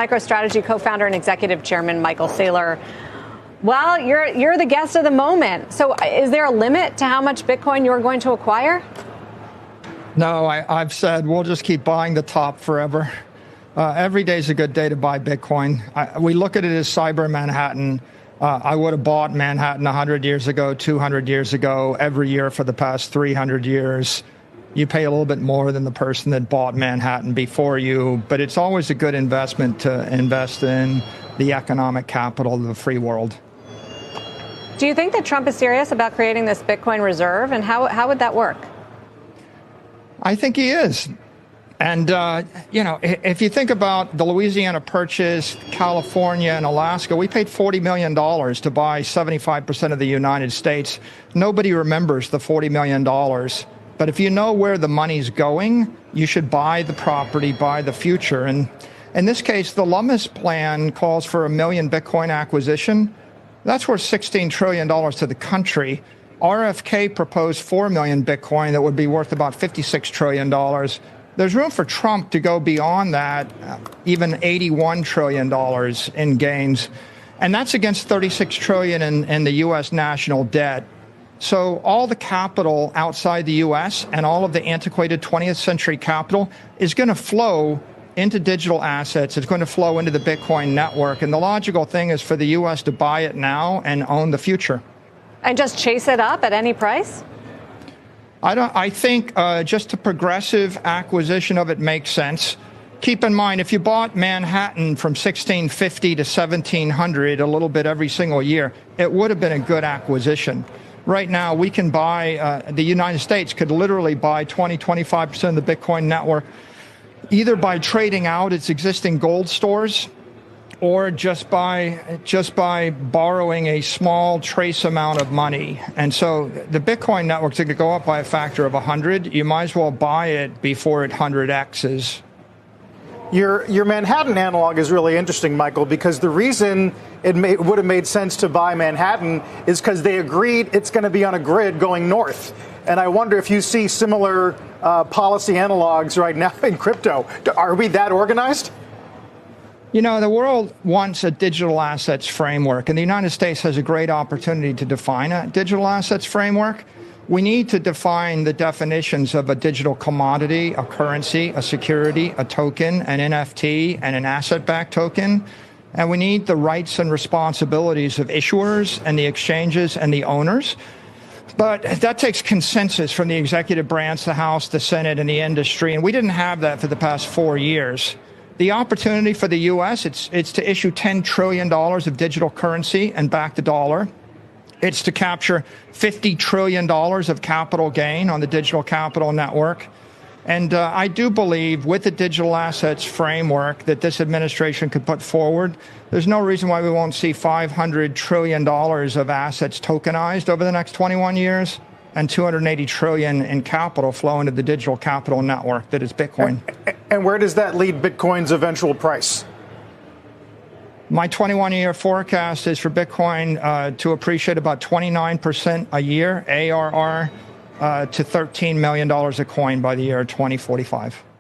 MicroStrategy co-founder and executive chairman Michael Saylor. Well, you're the guest of the moment. So is there a limit to how much Bitcoin you're going to acquire? No, I've said we'll just keep buying the top forever. Every day is a good day to buy Bitcoin. We look at it as cyber Manhattan. I would have bought Manhattan 100 years ago, 200 years ago, every year for the past 300 years. You pay a little bit more than the person that bought Manhattan before you, but it's always a good investment to invest in the economic capital of the free world. Do you think that Trump is serious about creating this Bitcoin reserve, and how would that work? I think he is. And, if you think about the Louisiana Purchase, California and Alaska, we paid $40 million to buy 75% of the United States. Nobody remembers the $40 million. But if you know where the money's going, you should buy the property, buy the future. And in this case, the Lummis plan calls for 1 million Bitcoin acquisition. That's worth $16 trillion to the country. RFK proposed 4 million Bitcoin that would be worth about $56 trillion. There's room for Trump to go beyond that, even $81 trillion in gains. And that's against $36 trillion in the U.S. national debt. So all the capital outside the U.S. and all of the antiquated 20th century capital is going to flow into digital assets. It's going to flow into the Bitcoin network. And the logical thing is for the U.S. to buy it now and own the future. And just chase it up at any price? I think just a progressive acquisition of it makes sense. Keep in mind, if you bought Manhattan from 1650 to 1700, a little bit every single year, it would have been a good acquisition. Right now, we can buy, the United States could literally buy 20-25% of the Bitcoin network, either by trading out its existing gold stores or just by borrowing a small trace amount of money. And so the Bitcoin network's going to go up by a factor of 100. You might as well buy it before it 100x's. Your Manhattan analog is really interesting, Michael, because the reason it would have made sense to buy Manhattan is because they agreed it's going to be on a grid going north. And I wonder if you see similar policy analogs right now in crypto. Are we that organized? You know, the world wants a digital assets framework, and the United States has a great opportunity to define a digital assets framework. We need to define the definitions of a digital commodity, a currency, a security, a token, an NFT, and an asset-backed token. And we need the rights and responsibilities of issuers and the exchanges and the owners. But that takes consensus from the executive branch, the House, the Senate, and the industry. And we didn't have that for the past 4 years. The opportunity for the U.S., it's to issue $10 trillion of digital currency and back the dollar. It's to capture $50 trillion of capital gain on the digital capital network. And I do believe with the digital assets framework that this administration could put forward, there's no reason why we won't see $500 trillion of assets tokenized over the next 21 years and $280 trillion in capital flow into the digital capital network that is Bitcoin. And where does that lead Bitcoin's eventual price? My 21-year forecast is for Bitcoin to appreciate about 29% a year, ARR, to $13 million a coin by the year 2045.